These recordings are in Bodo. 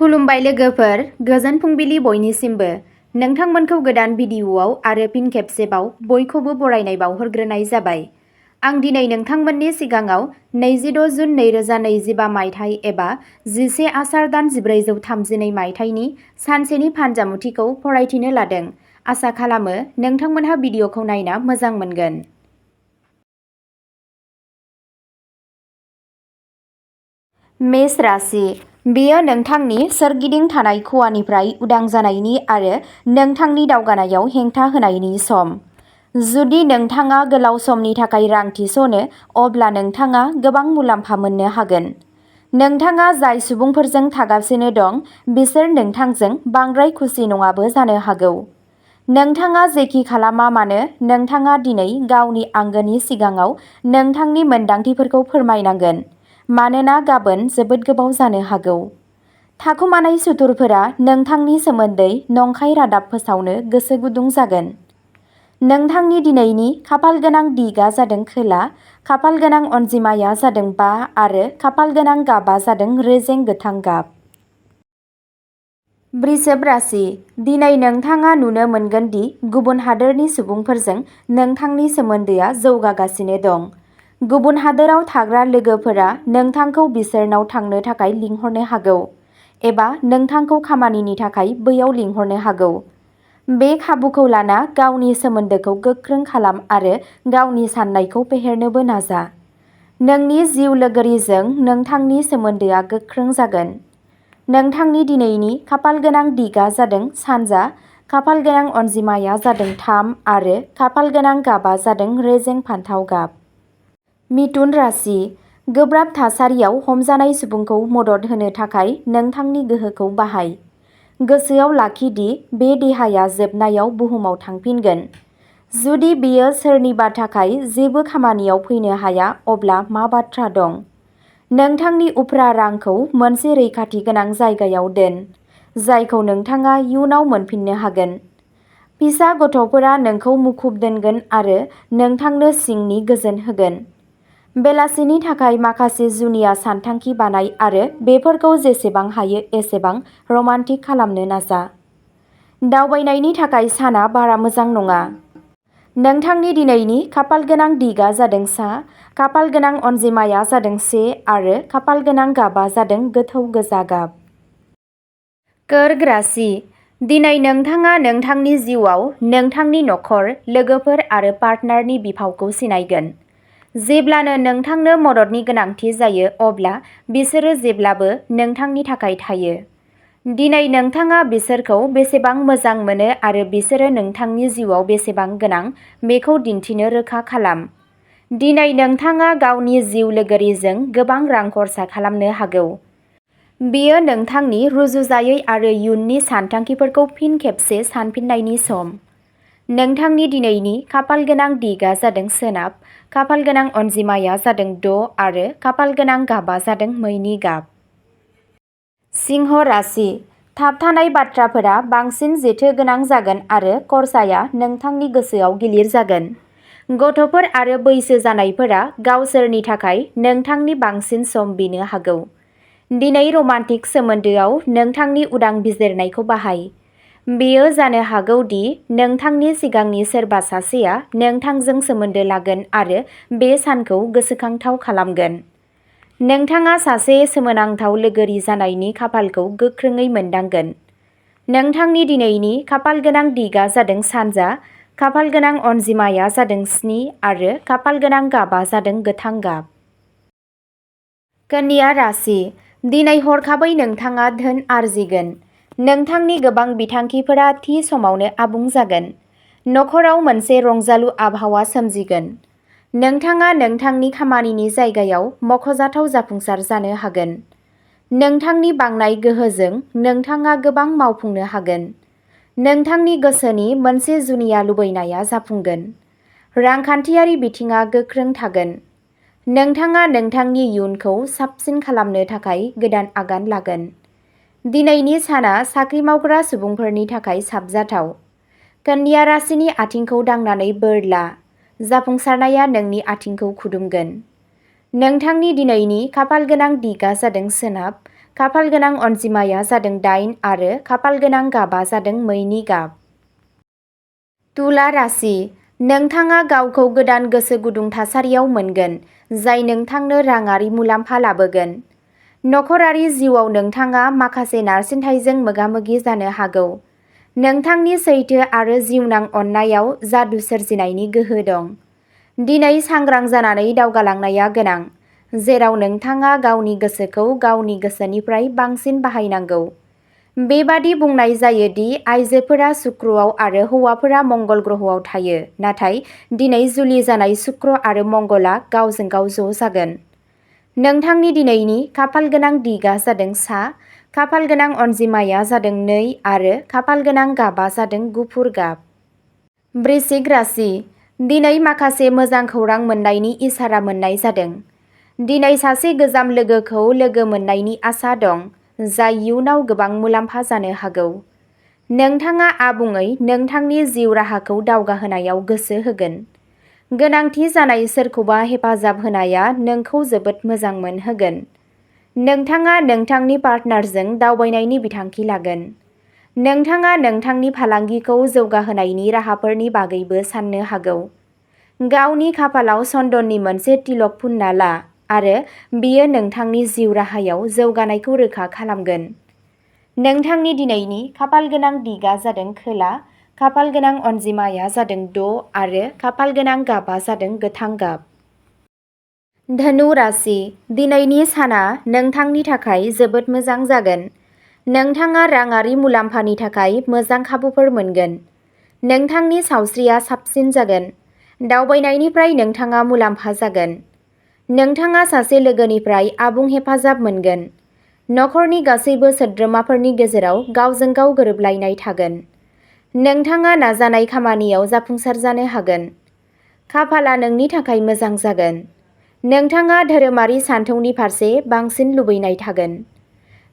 खुलुमबाय लोगोफोर, गोजोन फुंबिलि बयनिसिमबो। नोंथांमोनखौ गोदान भिडिअ'आव आरो फिन खेबसेबाव बयखौबो बरायनाय बावहरग्रोनाय जाबाय। आं दिनै नोंथांमोननि सिगाङाव 26 जुन 2025 मायथाइ एबा 11 आसार दान 1432 मायथाइनि सानसेनि फानजामुथिखौ फरायथिनो लादों। आसा खालामो नोंथांमोनहा भिडिअ'खौ नायना मोजां मोनगोन। मेष राशि। बेयो नोंथांनि सोरगिदिं थानाय खुवानिफ्राय उदां जानायनि आरो नोंथांनि दावगानायाव हेंथा होनायनि सम। जुदि नोंथाङा गोलाव समनि थाखाय रां थिसनो, अब्ला नोंथाङा गोबां मुलाम्फा मोननो हागोन। नोंथाङा जाय सुबुंफोरजों थागासिनो दं, बिसोर नोंथांजों बांद्राय खुसि नङाबो जानो हागौ। नोंथाङा जेखि खालामा मानो, नोंथाङा दिनै गावनि आंगोनि सिगाङाव नोंथांनि मोनदांथिफोरखौ फोरमायनांगोन, मानोना गाबोन जोबोद गोबाव जानो हागौ। थाखुमानाय सुथुरफोरा नोंथांनि सोमोन्दै नंखाय रादाब फोसावनो गोसो गुदुं जागोन। नोंथांनि दिनैनि खाफालगोनां दिगआ जादों खोला, खाफालगोनां अनजिमाया जादों 5 आरो खाफालगोनां गाबआ जादों रेजें गोथां गाब। वृषभ राशि। दिनै नोंथाङा नुनो मोनगोन दि गुबुन हादोरनि सुबुंफोरजों नोंथांनि सोमोन्दोआ जौगागासिनो दं। गुबुन हादोराव थाग्रा लोगोफोरा नोंथांखौ बिसोरनाव थांनो थाखाय लिंहरनो हागौ, एबा नोंथांखौ खामानिनि थाखाय बैयाव लिंहरनो हागौ। बे खाबुखौ लाना गावनि सोमोन्दोखौ गोख्रों खालाम आरो गावनि साननायखौ फेहेरनोबो नाजा। नोंनि जिउ लोगोरिजों नोंथांनि सोमोन्दोआ गोख्रों जागोन। नोंथांनि दिनैनि खाफालगोनां दिगआ जादों सानजा, खाफालगोनां अनजिमाया जादों 3 आरो खाफालगोनां गाबआ जादों रेजें फान्थाव गाब। मिथुन राशि। गोब्राब थासारियाव हमजानाय सुबुंखौ मदद होनो थाखाय नोंथांनि गोहोखौ बाहाय। गोसोआव लाखि दि बे देहाया जोबनायाव बुहुमाव थांफिनगोन। जुदि बेयो सोरनिबा थाखाय जेबो खामानियाव फैनो हाया, अब्ला मा बाथ्रा दं? नोंथांनि उफ्रा रांखौ मोनसे रैखाथि गोनां जायगायाव दोन, जायखौ नोंथाङा इयुनाव मोनफिननो हागोन। फिसा गथ'फोरा नोंखौ मुखुब दोनगोन आरो नोंथांनो सिंनि गोजोन होगोन। बेलासिनि थाखाय माखासे जुनिया सानथांखि बानाय आरो बेफोरखौ जेसेबां हायो एसेबां रमान्टिक खालामनो नाजा। दावबायनायनि थाखाय साना बारा मोजां नङा। नोंथांनि दिनैनि खाफालगोनां दिगआ जादों सा, खाफालगोनां अनजिमाया जादों 1 आरो खाफालगोनां गाबआ जादों गोथौ गोजा गाब। कर्क राशि। दिनै नोंथाङा नोंथांनि जिउआव नोंथांनि नखर, लोगोफोर आरो पार्टनारनि बिफावखौ सिनायगोन। जेब्लानो नोंथांनो मददनि गोनांथि जायो, अब्ला बिसोरो जेब्लाबो नोंथांनि थाखाय थायो। दिनै नोंथाङा बिसोरखौ बेसेबां मोजां मोनो आरो बिसोरो नोंथांनि जिउआव बेसेबां गोनां, बेखौ दिन्थिनो रोखा खालाम। दिनै नोंथाङा गावनि जिउ लोगोरिजों गोबां रां खरसा खालामनो हागौ। बेयो नोंथांनि रुजुजायै आरो इयुननि सानथांखिफोरखौ फिन खेबसे सानफिननायनि सम। नोंथांनि दिनैनि खाफालगोनां दिगआ जादों सोनाब, खाफालगोनां अनजिमाया जादों 6 आरो खाफालगोनां गाबआ जादों मैनि गाब। सिंह राशि। थाबथानाय बाथ्राफोरा बांसिन जेथो गोनां जागोन आरो खरसाया नोंथांनि गोसोआव गिलिर जागोन। गथ'फोर आरो बैसो जानायफोरा गावसोरनि थाखाय नोंथांनि बांसिन सम बिनो हागौ। दिनै रमान्टिक सोमोन्दोआव नोंथांनि उदां बिजिरनायखौ बाहाय। बेयो जानो हागौ दि नोंथांनि सिगांनि सोरबा सासेया नोंथांजों सोमोन्दो लागोन आरो बे सानखौ गोसोखांथाव खालामगोन। नोंथाङा सासे सोमोनांथाव लोगोरि जानायनि खाफालखौ गोख्रोङै मोनदांगोन। नोंथांनि दिनैनि खाफालगोनां दिगआ जादों सानजा, खाफालगोनां अनजिमाया जादों 7 आरो खाफालगोनां गाबआ जादों गोथां गाब। कन्या राशि। दिनै हरखाबै नोंथाङा धोन आरजिगोन। नोंथांनि गोबां बिथांखिफोरा थि समावनो आबुं जागोन। नखराव मोनसे रंजालु आबहावा सोमजिगोन। नोंथाङा नोंथांनि खामानिनि जायगायाव मख'जाथाव जाफुंसार जानो हागोन। नोंथांनि बांनाय गोहोजों नोंथाङा गोबां मावफुंनो हागोन। नोंथांनि गोसोनि मोनसे जुनिया लुबैनाया जाफुंगोन। रांखान्थियारि बिथिङा गोख्रों थागोन। नोंथाङा नोंथांनि इयुनखौ साबसिन खालामनो थाखाय गोदान आगान लागोन। दिनैनि साना साख्रि मावग्रा सुबुंफोरनि थाखाय साबजाथाव। कन्या राशिनि आथिंखौ दांनानै बोर ला। जाफुंसारनाया नोंनि आथिंखौ खुदुमगोन। नोंथांनि दिनैनि खाफालगोनां दिगआ जादों सोनाब, खाफाल गोनां अनजिमाया जादों 8 आरो खाफाल गोनां गाबा जादों मैनि गाब। तुला राशि, नोंथाङा गावखौ गोदान गोसो गुदुं थासारियाव मोनगोन, जाय नोंथांनो राङारि मुलाम्फा लाबोगोन। नखरारि जिउआव नोंथाङा माखासे नारसिनथायजों मोगा-मोगि जानो हागौ। नोंथांनि सैथो आरो जिउनां अननायाव जादु सोरजिनायनि गोहो दं। दिनै सांग्रां जानानै दावगालांनाया गोनां, जेराव नोंथाङा गावनि गोसोखौ गावनि गोसोनिफ्राय बांसिन बाहायनांगौ। बेबादि बुंनाय जायो दि आइजोफोरा शुक्रआव आरो हौवाफोरा मंगल ग्रहआव थायो, नाथाय दिनै जुलि जानाय शुक्र आरो मंगलआ गावजों गाव ज' जागोन। नोंथांनि दिनैनि खाफाल गोनां दिगआ जादों सा, खाफाल गोनां अनजिमाया जादों 2 आरो खाफाल गोनां गाबा जादों गुफुर गाब। वृश्चिक राशि, दिनै माखासे मोजां खौरां मोन्नायनि इसारा मोन्नाय जादों। दिनै सासे गोजाम लोगोखौ लोगो मोन्नायनि आसा दं, जाय इयुनाव गोबां मुलाम्फा जानो हागौ। नोंथाङा आबुङै नोंथांनि जिउ राहाखौ दावगाहोनायाव गोसो होगोन। गोनांथि जानाय सोरखौबा हेफाजाब होनाया नोंखौ जोबोद मोजां मोनहोगोन। नोंथाङा नोंथांनि पार्टनारजों दावबायनायनि बिथांखि लागोन। नोंथाङा नोंथांनि फालांगिखौ जौगाहोनायनि राहाफोरनि बागैबो साननो हागौ। गावनि खाफालाव चन्दननि मोनसे तिलक फुनना ला आरो बेयो नोंथांनि जिउ राहायाव जौगानायखौ रोखा खालामगोन। नोंथांनि दिनैनि खाफाल गोनां दिगआ जादों खोला, खाफाल गोनां अनजिमाया जादों 6 आरो खाफाल गोनां गाबा जादों गोथां गाब। धनु राशि, दिनैनि साना नोंथांनि थाखाय जोबोद मोजां जागोन। नोंथाङा राङारि मुलाम्फानि थाखाय मोजां खाबुफोर मोनगोन। नोंथांनि सावस्रिया साबसिन जागोन। दावबायनायनिफ्राय नोंथाङा मुलाम्फा जागोन। नोंथाङा सासे लोगोनिफ्राय आबुं हेफाजाब मोनगोन। नखरनि गासैबो सोद्रोमाफोरनि गेजेराव गावजों गाव गोरोबलायनाय थागोन। नोंथाङा नाजानाय खामानियाव जाफुंसार जानो हागोन। खाफालआ नोंनि थाखाय मोजां जागोन। नोंथाङा धोरोमारि सानथौनि फारसे बांसिन लुबैनाय थागोन।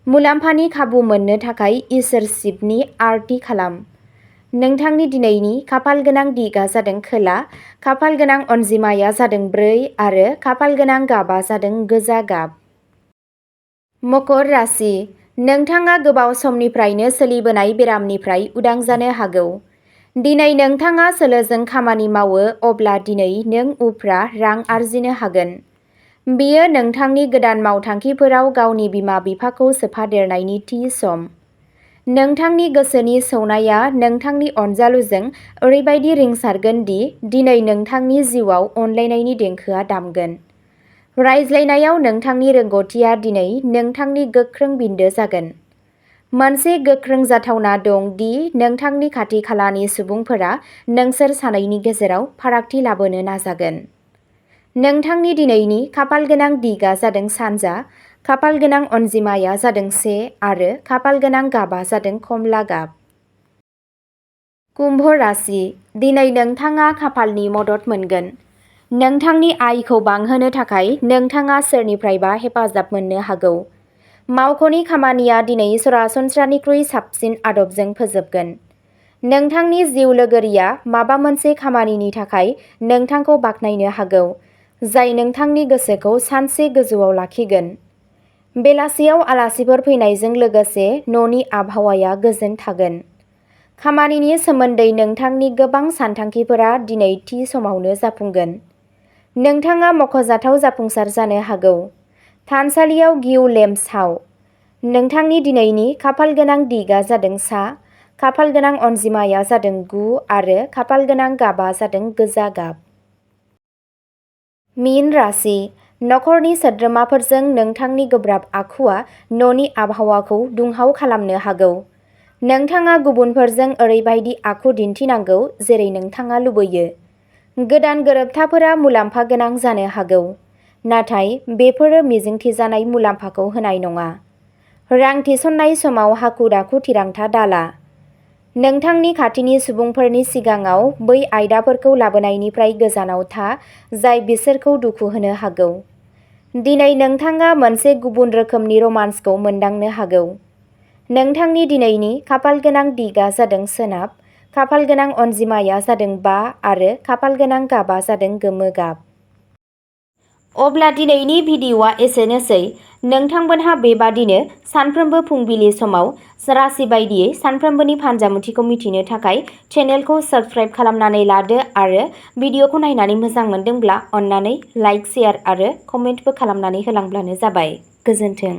मुलाम्फानि खाबु मोननो थाखाय इसोर शिबनि आरती खालाम। नोंथांनि दिनैनि खाफाल गोनां दिगआ जादों खोला, खाफाल गोनां अनजिमाया जादों 4 आरो खाफाल गोनां गाबा जादों गोजा गाब। मकर राशि, नोंथाङा गोबाव समनिफ्रायनो सोलिबोनाय बेरामनिफ्राय उदां जानो हागौ। दिनै नोंथाङा सोलोजों खामानि मावो, अब्ला दिनै नों उफ्रा रां आर्जिनो हागोन। बेयो नोंथांनि गोदान मावथांखिफोराव गावनि बिमा-बिफाखौ सोफादेरनायनि थि सम। नोंथांनि गोसोनि सौनाया नोंथांनि अनजालुजों ओरैबायदि रिंसारगोन दि दिनै नोंथांनि जिउआव अनलायनायनि देंखोआ दामगोन। रायज्लायनायाव नोंथांनि रोंग'थिआ दिनै नोंथांनि गोख्रों बिन्दो जागोन। मोनसे गोख्रों जाथावना दं दि नोंथांनि खाथि-खालानि सुबुंफोरा नोंसोर सानैनि गेजेराव फारागथि लाबोनो नाजागोन। नोंथांनि दिनैनि खाफाल गोनां दिगआ जादों सानजा, खाफाल गोनां अनजिमाया जादों 1 आरो खाफाल गोनां गाबा जादों खमला गाब। कुम्भ राशि, दिनै नोंथाङा खाफालनि मदद मोनगोन। नोंथांनि आयखौ बांहोनो थाखाय नोंथाङा सोरनिफ्रायबा हेफाजाब मोननो हागौ। मावख'नि खामानिया दिनै सरासनस्रानिख्रुइ साबसिन आदबजों फोजोबगोन। नोंथांनि जिउ लोगोरिया माबा मोनसे खामानिनि थाखाय नोंथांखौ बाख्नायनो हागौ, जाय नोंथांनि गोसोखौ सानसे गोजौआव लाखिगोन। बेलासियाव आलासिफोर फैनायजों लोगोसे न'नि आबहावाया गोजोन थागोन। खामानिनि सोमोन्दै नोंथांनि गोबां सानथांखिफोरा दिनै थि समावनो जाफुंगोन। नोंथाङा मख'जाथाव जाफुंसार जानो हागौ। थानसालियाव घिउ लेम्प साव। नोंथांनि दिनैनि खाफाल गोनां दिगआ जादों सा, खाफाल गोनां अनजिमाया जादों 9 आरो खाफाल गोनां गाबा जादों गोजा गाब। मीन राशि, नखरनि सोद्रोमाफोरजों नोंथांनि गोब्राब आखुआ न'नि आबहावाखौ दुंहाव खालामनो हागौ। नोंथाङा गुबुनफोरजों ओरैबायदि आखु दिन्थिनांगौ जेरै नोंथाङा लुबैयो। गोदान गोरोबथाफोरा मुलाम्फा गोनां जानो हागौ, नाथाय बेफोरो मिजिंथिजानाय मुलाम्फाखौ होनाय नङा। रां थिसननाय समाव हाखु-दाखु थिरांथा दाला। नोंथांनि खाथिनि सुबुंफोरनि सिगाङाव बै आयदाफोरखौ लाबोनायनिफ्राय गोजानाव था जाय बिसोरखौ दुखु होनो हागौ। दिनै नोंथाङा मोनसे गुबुन रोखोमनि रमान्सखौ मोनदांनो हागौ। नोंथांनि दिनैनि खाफाल गोनां दिगआ जादों सोनाब, खाफाल गोनां अनजिमाया जादों 5 आरो खाफाल गोनां गाबा जादों गोमो गाब। अब्ला दिनैनि भिडिअ'आ एसेनोसै। नोंथांमोनहा बेबादिनो सानफ्रोमबो फुंबिलि समाव राशि बायदियै सानफ्रोमबोनि फानजामुथिखौ मिथिनो थाखाय चेनेलखौ साबस्क्राइब खालामनानै लादो आरो भिडिअ'खौ नायनानै मोजां मोनदोंब्ला अन्नानै लाइक, शेयार आरो कमेन्टबो खालामनानै होलांब्लानो जाबाय। गोजोन्थों।